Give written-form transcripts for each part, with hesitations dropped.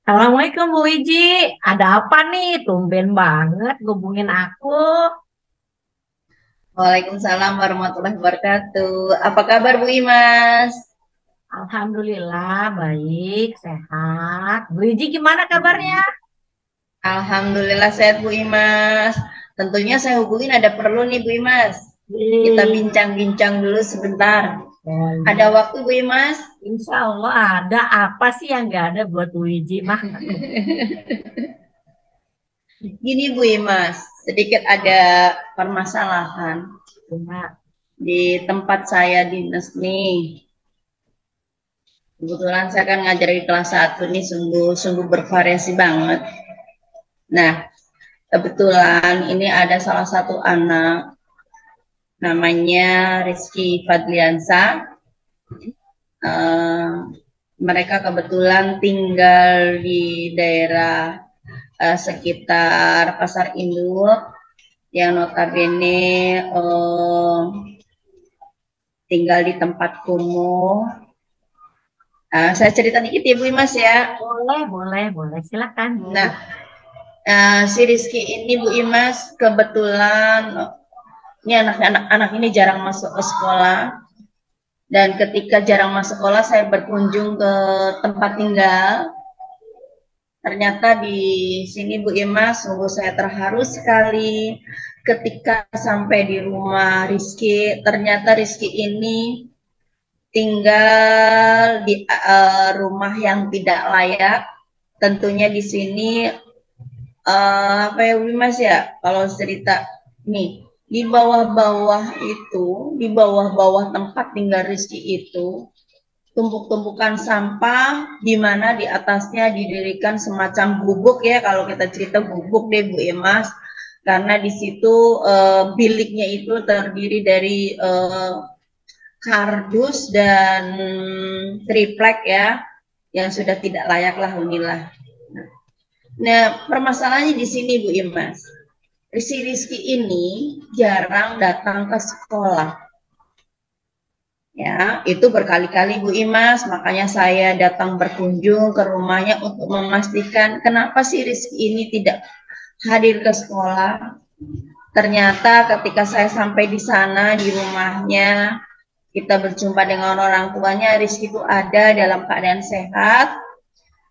Assalamualaikum Bu Wiji, ada apa nih? Tumben banget ngubungin aku. Waalaikumsalam warahmatullahi wabarakatuh. Apa kabar Bu Imas? Alhamdulillah baik, sehat. Bu Wiji gimana kabarnya? Alhamdulillah sehat Bu Imas. Tentunya saya hubungin ada perlu nih Bu Imas. Kita Eh, bincang-bincang dulu sebentar. Ada boleh. waktu Bu Imas? Insya Allah ada apa sih yang nggak ada buat Bu Wiji mah? Gini Bu Imas, sedikit ada permasalahan Cuma, di tempat saya dinas nih. Kebetulan saya kan ngajar di kelas 1 nih sungguh bervariasi banget. Nah, kebetulan ini ada salah satu anak namanya Rizky Fadliansa. Uh, Mereka kebetulan tinggal di daerah sekitar Pasar Induk yang notabene tinggal di tempat kumuh. Saya cerita dikit ya Bu Imas ya. boleh. Silakan Bu. Nah, si Rizky ini Bu Imas kebetulan ini anak-anak ini jarang masuk ke sekolah. Dan ketika jarang masuk sekolah, saya berkunjung ke tempat tinggal. Ternyata di sini Bu Imas, sungguh saya terharu sekali ketika sampai di rumah Rizky. Ternyata Rizky ini tinggal di rumah yang tidak layak. Tentunya di sini apa ya Bu Imas ya? Kalau cerita nih di bawah-bawah tempat tinggal Rizky itu tumpuk-tumpukan sampah di mana di atasnya didirikan semacam gubuk ya, kalau kita cerita gubuk deh Bu Emas, karena di situ biliknya itu terdiri dari kardus dan triplek ya, yang sudah tidak layak lah unilah. Nah, permasalahannya di sini Bu Imas. Si Rizky ini jarang datang ke sekolah. Ya, itu berkali-kali Bu Imas, makanya saya datang berkunjung ke rumahnya untuk memastikan kenapa sih Rizky ini tidak hadir ke sekolah. Ternyata ketika saya sampai di sana di rumahnya, kita berjumpa dengan orang tuanya, Rizky itu ada dalam keadaan sehat.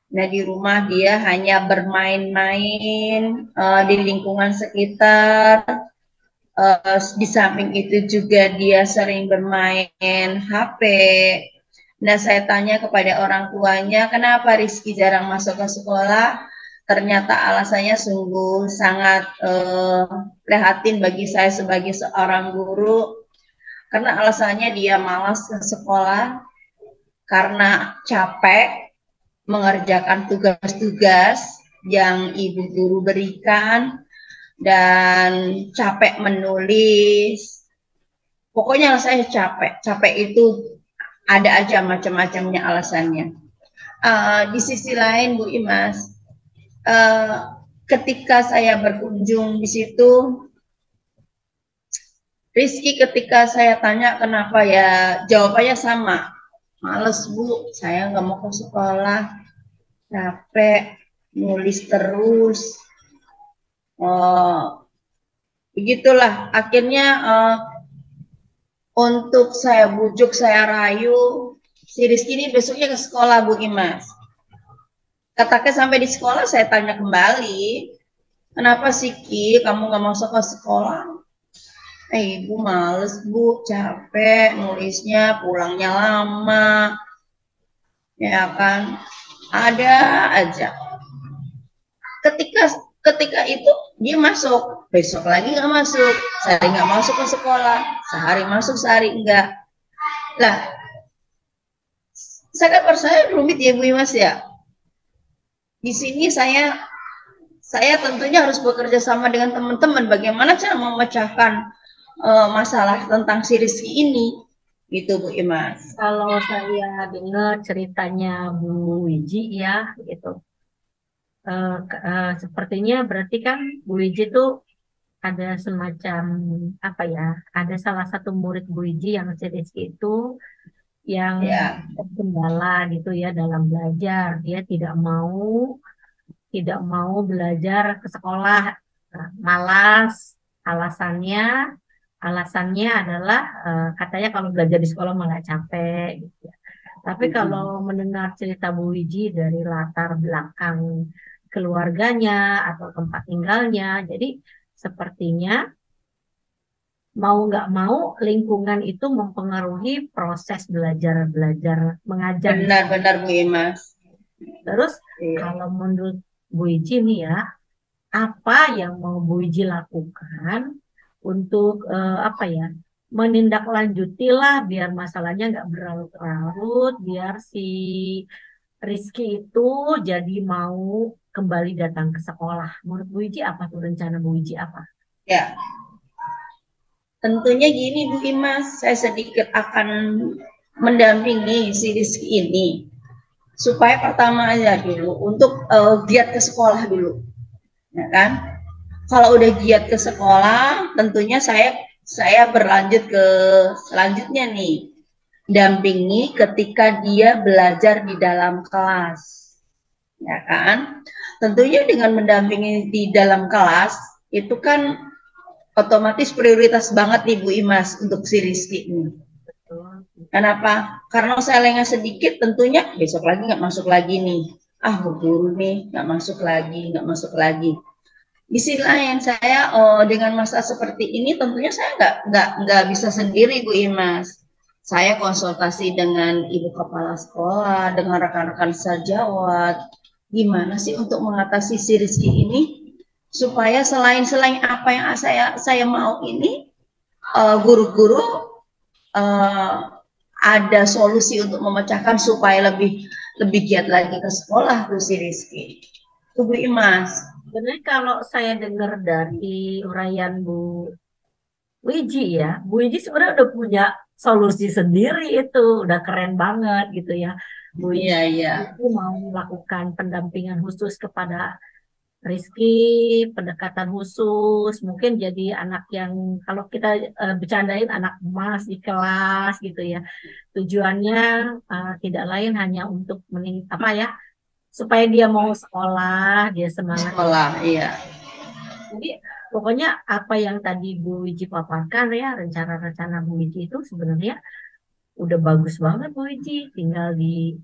Nah, di rumah dia hanya bermain-main di lingkungan sekitar. Di samping itu juga dia sering bermain HP. Nah, saya tanya kepada orang tuanya, kenapa Rizky jarang masuk ke sekolah? Ternyata alasannya sungguh sangat prihatin bagi saya sebagai seorang guru, karena alasannya dia malas ke sekolah karena capek mengerjakan tugas-tugas yang ibu guru berikan dan capek menulis. Pokoknya saya capek. Capek itu ada aja macam-macamnya alasannya. Di sisi lain Bu Imas, ketika saya berkunjung di situ, Rizky ketika saya tanya kenapa ya jawabannya sama. Males Bu, saya nggak mau ke sekolah, capek, nulis terus. Uh, Begitulah, akhirnya untuk saya bujuk, saya rayu, si Rizky ini besoknya ke sekolah Bu Imas. Katakan sampai di sekolah saya tanya kembali, kenapa sih Ki kamu gak masuk ke sekolah? Ibu males Bu, capek nulisnya, pulangnya lama, ya kan? Ada aja. Ketika ketika itu dia masuk, besok lagi nggak masuk, sehari nggak masuk ke sekolah, sehari masuk, sehari enggak. Lah, saya rumit ya Bu Imas ya. Di sini saya tentunya harus bekerja sama dengan teman-teman bagaimana cara memecahkan masalah tentang si Rizky ini gitu Bu Imas. Kalau saya dengar ceritanya Bu Wiji ya, gitu. Sepertinya berarti kan Bu Wiji tuh ada semacam apa ya? Ada salah satu murid Bu Wiji yang si Rizky itu yang Ya, kendala gitu ya dalam belajar. Dia tidak mau belajar ke sekolah. Nah, malas. Alasannya alasannya adalah katanya kalau belajar di sekolah malah capek gitu ya. Tapi kalau mm-mm. mendengar cerita Bu Wiji dari latar belakang keluarganya atau tempat tinggalnya, jadi sepertinya mau nggak mau lingkungan itu mempengaruhi proses belajar belajar mengajar di sekolah. Benar-benar Bu Imas. Terus Iya. kalau menurut Bu Wiji nih ya, apa yang mau Bu Wiji lakukan untuk apa ya menindaklanjuti lah biar masalahnya nggak berlarut-larut, biar si Rizky itu jadi mau kembali datang ke sekolah. Menurut Bu Wiji apa tuh rencana Bu Wiji apa? Ya, tentunya gini Bu Imas, saya sedikit akan mendampingi si Rizky ini supaya pertama aja dulu untuk giat ke sekolah dulu, ya kan? Kalau udah giat ke sekolah, tentunya saya berlanjut ke selanjutnya nih, dampingi ketika dia belajar di dalam kelas, ya kan? Tentunya dengan mendampingi di dalam kelas itu kan otomatis prioritas banget nih Bu Imas untuk si Rizky ini. Betul. Kenapa? Karena saya lengah sedikit, tentunya besok lagi nggak masuk lagi nih. Ah, buru nih, nggak masuk lagi, nggak masuk lagi. Di sisi lain, saya dengan masa seperti ini, tentunya saya nggak bisa sendiri, Bu Imas. Saya konsultasi dengan ibu kepala sekolah, dengan rekan-rekan sejawat. Gimana sih untuk mengatasi si Rizky ini supaya selain apa yang saya mau ini, guru-guru ada solusi untuk memecahkan supaya lebih lebih giat lagi ke sekolah tuh si Rizky. Tuh Bu Imas. Sebenarnya kalau saya dengar dari uraian Bu Wiji ya, Bu Wiji sebenarnya udah punya solusi sendiri itu, udah keren banget gitu ya. Bu Wiji Iya, iya. itu mau melakukan pendampingan khusus kepada Rizky, pendekatan khusus, mungkin jadi anak yang kalau kita bercandain anak emas di kelas gitu ya. Tujuannya tidak lain hanya untuk apa ya, supaya dia mau sekolah, dia semangat. Sekolah, iya. Jadi pokoknya apa yang tadi Bu Wiji paparkan ya, rencana-rencana Bu Wiji itu sebenarnya udah bagus banget Bu Wiji, tinggal di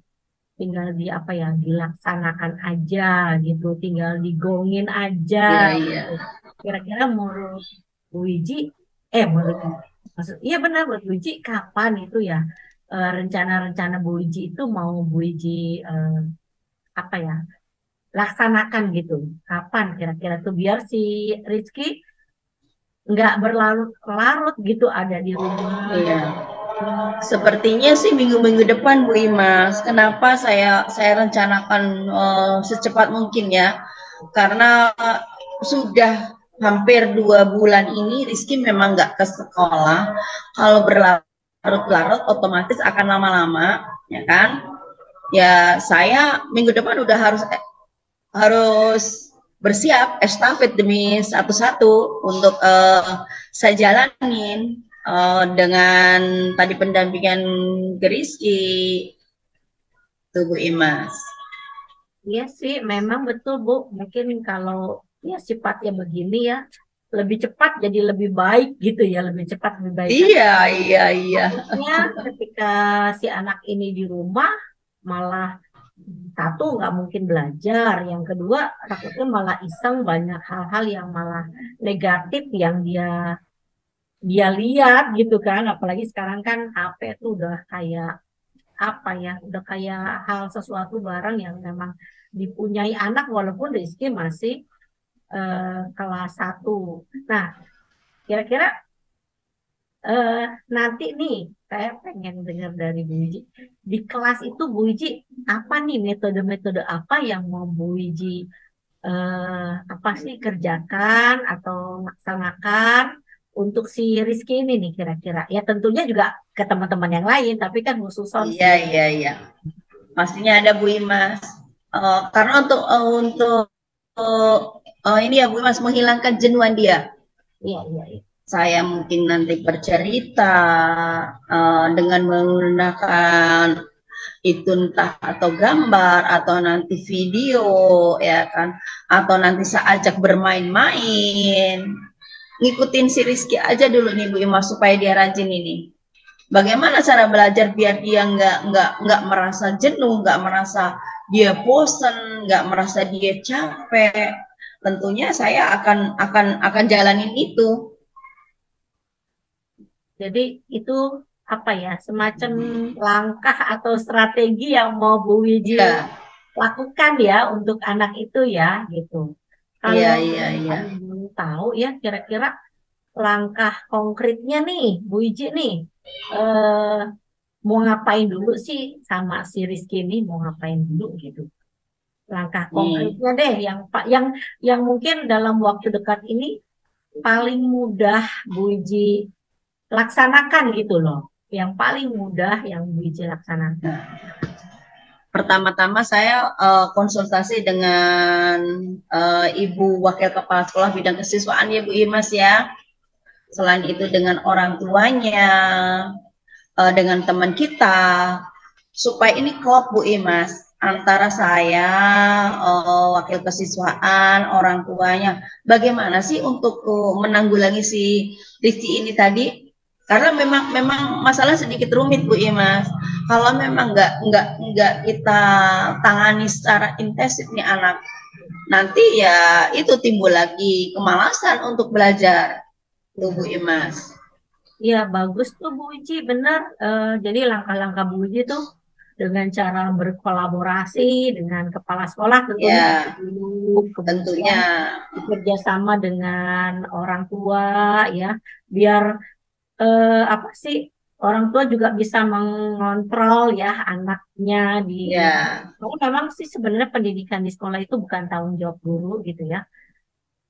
apa ya, dilaksanakan aja gitu, tinggal digongin aja Iya, iya. gitu. Kira-kira menurut Bu Wiji, menurut maksud iya benar menurut Bu Wiji kapan itu ya rencana-rencana Bu Wiji itu mau Bu Wiji eh, apa ya laksanakan gitu. Kapan kira-kira tuh biar si Rizky nggak berlarut-larut gitu ada di rumah. Iya. Sepertinya sih minggu-minggu depan Bu Imas. Kenapa saya rencanakan secepat mungkin ya? Karena sudah hampir 2 bulan ini Rizky memang nggak ke sekolah. Kalau berlarut-larut otomatis akan lama-lama, ya kan? Ya saya minggu depan udah harus bersiap estafet demi satu-satu untuk saya jalanin dengan tadi pendampingan ke Rizky, tuh Bu Imas. Iya sih, memang betul Bu. Mungkin kalau ya sifatnya begini ya, lebih cepat jadi lebih baik gitu ya, lebih cepat lebih baik. Iya, iya, iya. Takutnya ketika si anak ini di rumah malah satu nggak mungkin belajar, yang kedua takutnya malah iseng banyak hal-hal yang malah negatif yang dia dia lihat gitu kan. Apalagi sekarang kan HP itu udah kayak apa ya, udah kayak hal sesuatu barang yang memang dipunyai anak walaupun Rizky masih kelas 1. Nah, kira-kira eh, nanti nih saya pengen dengar dari Bu Wiji. Di kelas itu Bu Wiji apa nih metode-metode apa yang mau Bu Wiji apa sih kerjakan atau laksanakan untuk si Rizky ini nih kira-kira. Ya tentunya juga ke teman-teman yang lain, tapi kan khususon Iya, sih. iya, iya. Pastinya ada Bu Imas. Karena untuk ini ya Bu Imas menghilangkan jenuhan dia. Iya, iya, iya. Saya mungkin nanti bercerita dengan menggunakan itu entah atau gambar atau nanti video ya kan, atau nanti saya ajak bermain-main, ngikutin si Rizky aja dulu nih Bu Ima supaya dia rajin ini. Bagaimana cara belajar biar dia nggak merasa jenuh, nggak merasa dia bosan, nggak merasa dia capek. Tentunya saya akan jalanin itu. Jadi itu apa ya, semacam langkah atau strategi yang mau Bu Wiji Ya, lakukan ya untuk anak itu ya gitu. iya, Kalau iya, iya. mau tahu ya kira-kira langkah konkretnya nih Bu Wiji nih, eh, mau ngapain dulu sih sama si Rizky ini, mau ngapain dulu gitu. Langkah Hmm. konkretnya deh yang mungkin dalam waktu dekat ini paling mudah Bu Wiji laksanakan gitu loh. Yang paling mudah yang Bu Wiji laksanakan. Nah, pertama-tama saya konsultasi dengan Ibu Wakil Kepala Sekolah Bidang Kesiswaan ya Bu Imas ya. Selain itu dengan orang tuanya, dengan teman kita, supaya ini klop Bu Imas antara saya, wakil kesiswaan, orang tuanya. Bagaimana sih untuk menanggulangi si Rizky ini tadi? Karena memang memang masalah sedikit rumit Bu Imas. Kalau memang nggak kita tangani secara intensif nih anak, nanti ya itu timbul lagi kemalasan untuk belajar tuh Bu Imas. Iya, bagus tuh Bu Wiji, benar. Jadi langkah-langkah Bu Wiji tuh dengan cara berkolaborasi dengan kepala sekolah tentunya Ya, dulu, kemudian tentunya. bekerja sama dengan orang tua ya, biar apa sih, orang tua juga bisa mengontrol ya anaknya di. Ya, Karena memang sih sebenarnya pendidikan di sekolah itu bukan tanggung jawab guru gitu ya,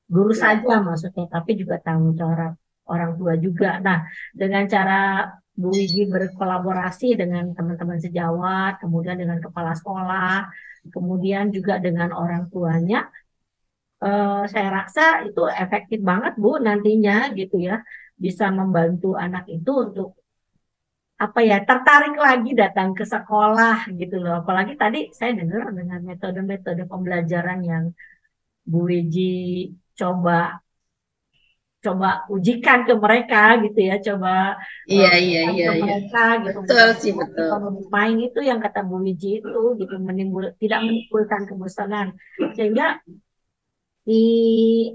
guru ya. saja maksudnya, tapi juga tanggung jawab orang tua juga. Nah, dengan cara Bu Wiji berkolaborasi dengan teman-teman sejawat, kemudian dengan kepala sekolah, kemudian juga dengan orang tuanya, saya rasa itu efektif banget Bu nantinya gitu ya, bisa membantu anak itu untuk apa ya, tertarik lagi datang ke sekolah gitu loh. Apalagi tadi saya dengar dengan metode-metode pembelajaran yang Bu Wiji coba coba ujikan ke mereka gitu ya, coba Iya, iya, berikan iya, ke iya. mereka gitu, Betul sih, mudah-mudahan betul. kalau bermain itu yang kata Bu Wiji itu gitu, tidak menimbulkan kebosanan, sehingga si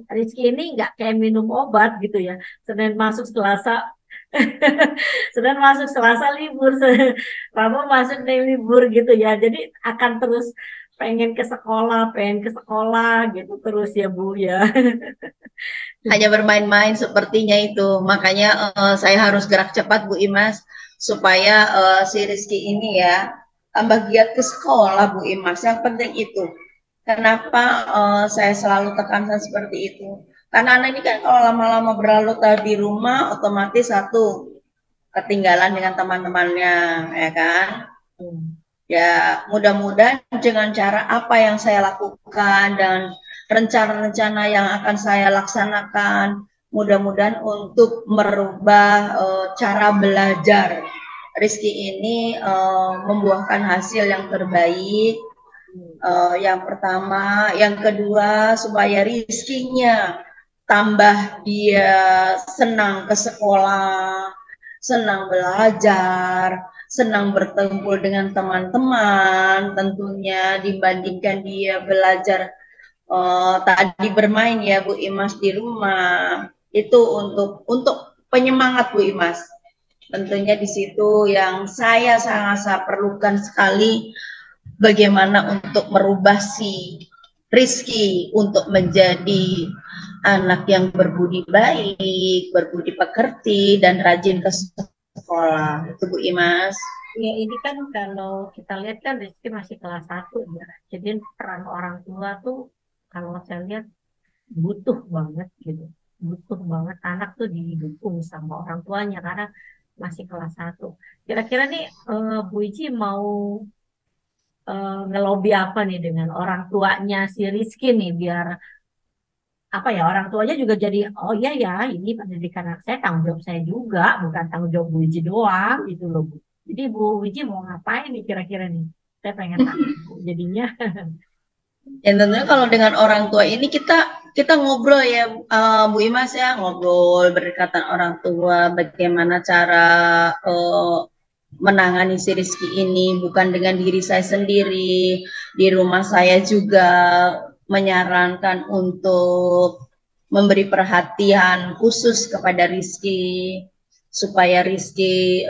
Rizky ini nggak kayak minum obat gitu ya, Senin masuk Selasa Senin masuk Selasa libur, Rabu masuk nih libur gitu ya, jadi akan terus pengen ke sekolah gitu terus ya Bu ya. Hanya bermain-main sepertinya itu. Makanya saya harus gerak cepat Bu Imas supaya si Rizky ini ya tambah giat ke sekolah Bu Imas. Yang penting itu. Kenapa saya selalu tekankan seperti itu? Karena anak ini kan kalau lama-lama berlalu di rumah, otomatis satu ketinggalan dengan teman-temannya, ya kan? Ya, mudah-mudahan dengan cara apa yang saya lakukan dan rencana-rencana yang akan saya laksanakan, mudah-mudahan untuk merubah cara belajar Rizky ini membuahkan hasil yang terbaik. Yang pertama, yang kedua supaya Rizkinya tambah dia senang ke sekolah, senang belajar, senang bertemu dengan teman-teman, tentunya dibandingkan dia belajar tadi bermain ya Bu Imas di rumah. Itu untuk penyemangat Bu Imas. Tentunya di situ yang saya sangat perlukan sekali bagaimana untuk merubah si Rizky untuk menjadi anak yang berbudi baik, berbudi pekerti, dan rajin ke sekolah. Itu Bu Imas. Ya, ini kan kalau kita lihat kan Rizky masih kelas 1 ya. Jadi peran orang tua tuh kalau saya lihat butuh banget gitu. Butuh banget anak tuh didukung sama orang tuanya karena masih kelas 1. Kira-kira nih Bu Iji mau ngelobi apa nih dengan orang tuanya si Rizky nih biar apa ya, orang tuanya juga jadi oh iya ya, ini pendidikan anak saya tanggung jawab saya juga, bukan tanggung jawab Bu Wiji doang gitu loh Bu. Jadi Bu Wiji mau ngapain nih kira-kira nih? Saya pengen tahu Bu. Jadinya Ya tentunya kalau dengan orang tua ini kita ngobrol ya, Bu Imas ya, ngobrol berdekatan orang tua, bagaimana cara menangani si Rizky ini, bukan dengan diri saya sendiri. Di rumah saya juga menyarankan untuk memberi perhatian khusus kepada Rizky, supaya Rizky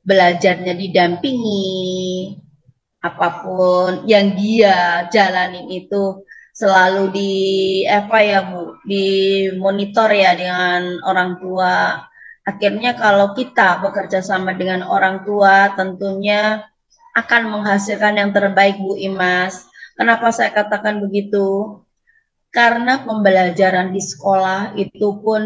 belajarnya didampingi, apapun yang dia jalanin itu selalu di apa ya Bu, dimonitor ya dengan orang tua. Akhirnya kalau kita bekerja sama dengan orang tua tentunya akan menghasilkan yang terbaik Bu Imas. Kenapa saya katakan begitu? Karena pembelajaran di sekolah itu pun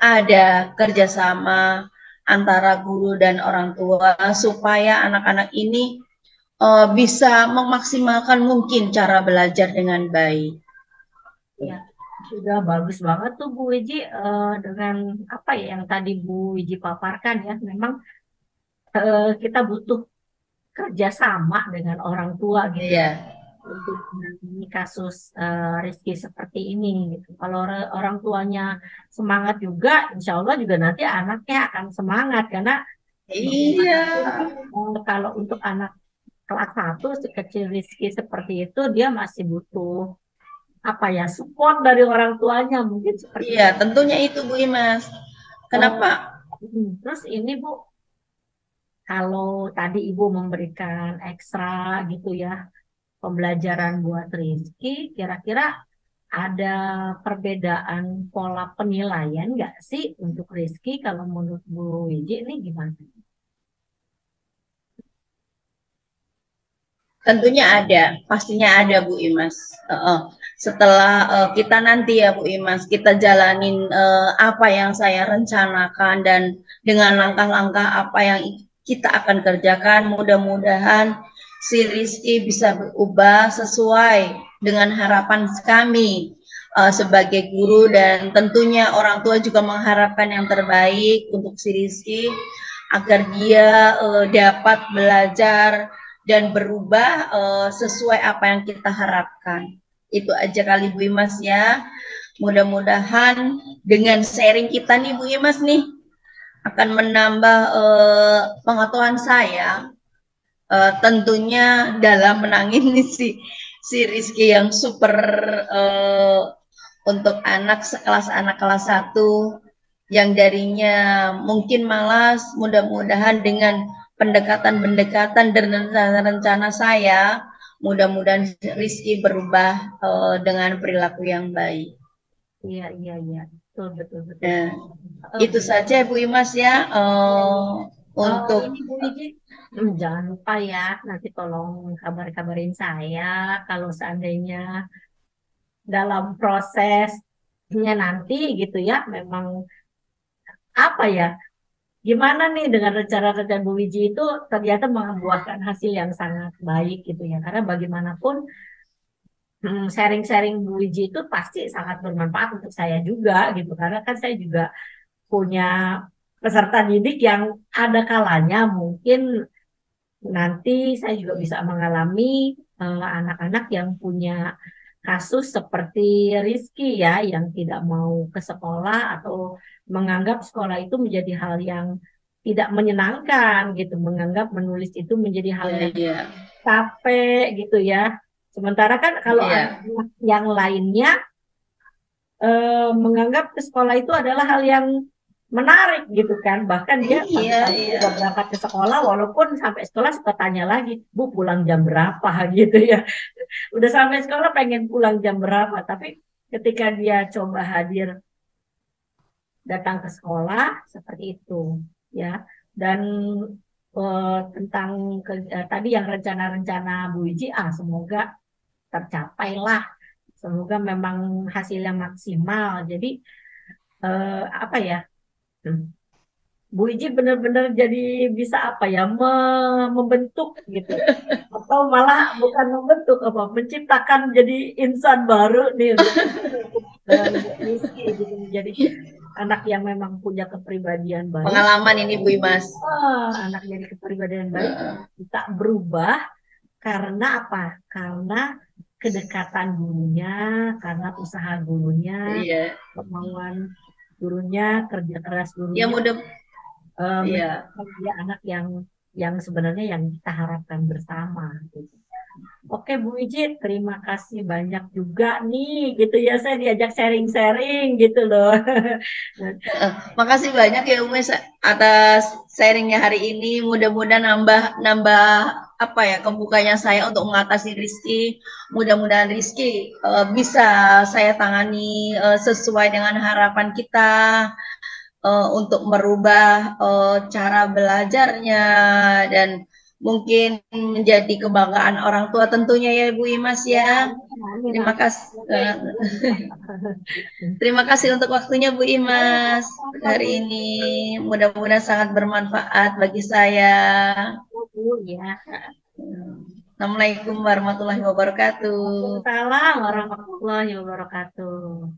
ada kerjasama antara guru dan orang tua supaya anak-anak ini bisa memaksimalkan mungkin cara belajar dengan baik. ya sudah bagus banget tuh Bu Wiji, dengan apa ya yang tadi Bu Wiji paparkan ya. Memang kita butuh kerjasama dengan orang tua gitu Iya, untuk menangani kasus Rizky seperti ini gitu. Kalau orang tuanya semangat juga, insya Allah juga nanti anaknya akan semangat karena iya, bagaimanapun kalau untuk anak kelas satu sekecil Rizky seperti itu dia masih butuh apa ya support dari orang tuanya mungkin seperti iya. itu. Tentunya itu Bu Imas. Eh, Kenapa? terus ini Bu, kalau tadi Ibu memberikan ekstra gitu ya pembelajaran buat Rizky, kira-kira ada perbedaan pola penilaian nggak sih untuk Rizky kalau menurut Bu Wiji ini gimana? Tentunya ada, pastinya ada Bu Imas. Setelah kita nanti ya Bu Imas, kita jalanin apa yang saya rencanakan dan dengan langkah-langkah apa yang kita akan kerjakan, mudah-mudahan si Rizky bisa berubah sesuai dengan harapan kami sebagai guru, dan tentunya orang tua juga mengharapkan yang terbaik untuk si Rizky agar dia dapat belajar dan berubah sesuai apa yang kita harapkan. Itu aja kali Bu Imas ya. Mudah-mudahan dengan sharing kita nih Bu Imas nih akan menambah pengetahuan saya, tentunya dalam menangani si Rizky yang super, untuk anak kelas satu yang darinya mungkin malas, mudah-mudahan dengan pendekatan-pendekatan dan rencana-rencana saya, mudah-mudahan Rizky berubah dengan perilaku yang baik. Iya, iya, iya. Betul, betul, betul. Nah, Bu, itu saja Bu Imas ya, untuk ini Bu Wiji, jangan lupa ya, nanti tolong kabar-kabarin saya kalau seandainya dalam prosesnya nanti gitu ya, memang apa ya, gimana nih dengan rencana-rencana Bu Wiji itu ternyata membuahkan hasil yang sangat baik gitu ya. Karena bagaimanapun sharing-sharing Bu Wiji itu pasti sangat bermanfaat untuk saya juga gitu. Karena kan saya juga punya peserta didik yang ada kalanya mungkin nanti saya juga bisa mengalami anak-anak yang punya kasus seperti Rizky ya, yang tidak mau ke sekolah atau menganggap sekolah itu menjadi hal yang tidak menyenangkan gitu, menganggap menulis itu menjadi hal ya, yang ya, capek gitu ya. Sementara kan kalau ya, anak-anak yang lainnya menganggap ke sekolah itu adalah hal yang menarik gitu kan. Bahkan dia iya, pagi-pagi iya, udah berangkat ke sekolah, walaupun sampai sekolah suka tanya lagi, Bu pulang jam berapa gitu ya. Udah sampai sekolah pengen pulang jam berapa, tapi ketika dia coba hadir datang ke sekolah seperti itu ya. Dan tentang tadi yang rencana-rencana Bu Wiji, semoga tercapailah. Semoga memang hasilnya maksimal. Jadi apa ya? Bu Iji benar-benar jadi bisa apa ya, membentuk gitu, atau malah bukan membentuk apa, menciptakan jadi insan baru nih untuk Bu Rizky gitu, menjadi anak yang memang punya kepribadian baik. Pengalaman ini Bu Imas. Anak jadi kepribadian baik Heeh. kita berubah karena apa? Karena kedekatan gurunya, karena usaha gurunya, Iya. kemauan gurunya, kerja keras Ya gurunya, mudah. Iya. menjadi dia anak yang sebenarnya yang kita harapkan bersama gitu. Oke Bu Ijit, terima kasih banyak juga nih gitu ya, saya diajak sharing-sharing gitu loh. Makasih banyak ya Umes atas sharingnya hari ini. Mudah-mudahan nambah nambah apa ya kebukanya saya untuk mengatasi Rizky. Mudah-mudahan Rizky bisa saya tangani sesuai dengan harapan kita untuk merubah cara belajarnya dan mungkin menjadi kebanggaan orang tua tentunya ya Bu Imas Ya, ya. amin, amin, Terima amin. kasih. Oke, Terima kasih untuk waktunya Bu ya, Imas sama-sama Bu hari ini. Ijit. Mudah-mudahan sangat bermanfaat bagi saya. Bu, ya. Assalamualaikum warahmatullahi wabarakatuh. Waalaikumsalam warahmatullahi wabarakatuh.